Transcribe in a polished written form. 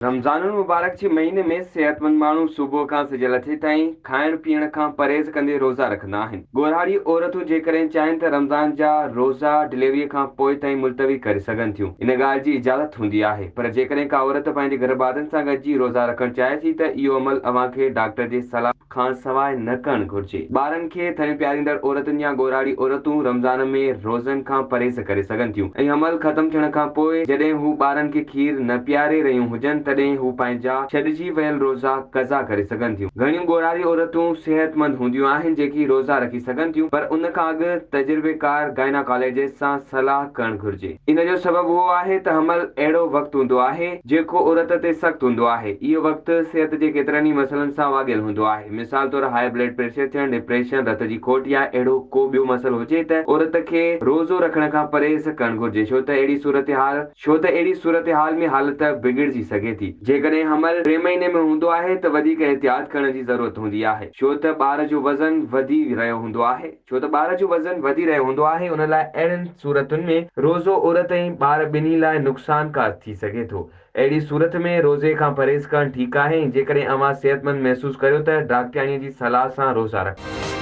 रमज़ान मुबारक जे महीने में सेहतमंद माण्हू सुबुह खां सिजल अचे ताईं खाइण पीअण खां परहेज़ कंदे रोज़ा रखंदा आहिनि। ॻोराड़ी औरतूं जेकॾहिं चाहिनि त रमज़ान जा रोज़ा डिलीवरीअ खां पोइ ताईं मुलतवी करे सघनि थियूं। इन ॻाल्हि जी इजाज़त हूंदी आहे, पर जेकॾहिं का औरत पंहिंजे घर वारनि सां गॾिजी रोज़ा रखणु चाहे थी त इहो अमल अव्हां खे डॉक्टर जे सलाह खां सवाइ न करणु घुर्जे। ॿारनि खे थञ पीआरींदड़ औरतुनि या ॻोराड़ी औरतूं रमज़ान में रोज़नि खां परहेज़ करे सघनि थियूं ऐं अमल ख़तमु थियण खां पोइ जॾहिं हू ॿारनि खे खीर न पीआरे रहियूं हुजनि तॾहिं हू पंहिंजा छॾिजी वियल रोज़ा क़ज़ा करे सघनि थियूं। घणियूं ॻोराड़ी औरतूं सिहतमंद हूंदियूं आहिनि जेकी रोज़ा रखी सघनि थियूं, पर उन खां अॻु तजुर्बेकार गाइनाकोलॉजिस्ट सां सलाह करणु घुर्जे। इन जो सबबु उहो आहे त हमल अहिड़ो वक़्तु हूंदो आहे जेको औरत ते सख़्तु हूंदो आहे। इहो वक़्तु सिहत जे केतिरनि ई मसइलनि सां वाॻियल हूंदो आहे। मिसाल तौरु हाई ब्लड प्रेशर थियणु, डिप्रेशन, रत जी खोट या अहिड़ो को ॿियो मसइलो हुजे त औरत खे रोज़ो रखण खां परहेज़ करणु घुर्जे, छो त अहिड़ी सूरत हाल में हालत बिगड़जी सघे थी। जेकॾहिं हमल 3 महीने में हूंदो आहे त वधीक एहतियात करण जी ज़रूरत हूंदी आहे, छो त ॿार जो वज़न वधी रहियो हूंदो आहे। उन लाइ अहिड़ियुनि सूरतुनि में रोज़ो औरत ऐं ॿार ॿिन्ही लाइ नुक़सानकार थी सघे थो। अहिड़ी सूरत में रोज़े खां परहेज़ करणु ठीकु आहे। जेकॾहिं अव्हां सिहतमंद महसूसु करियो त डॉक्टराणीअ जी सलाह सां रोज़ा रखो।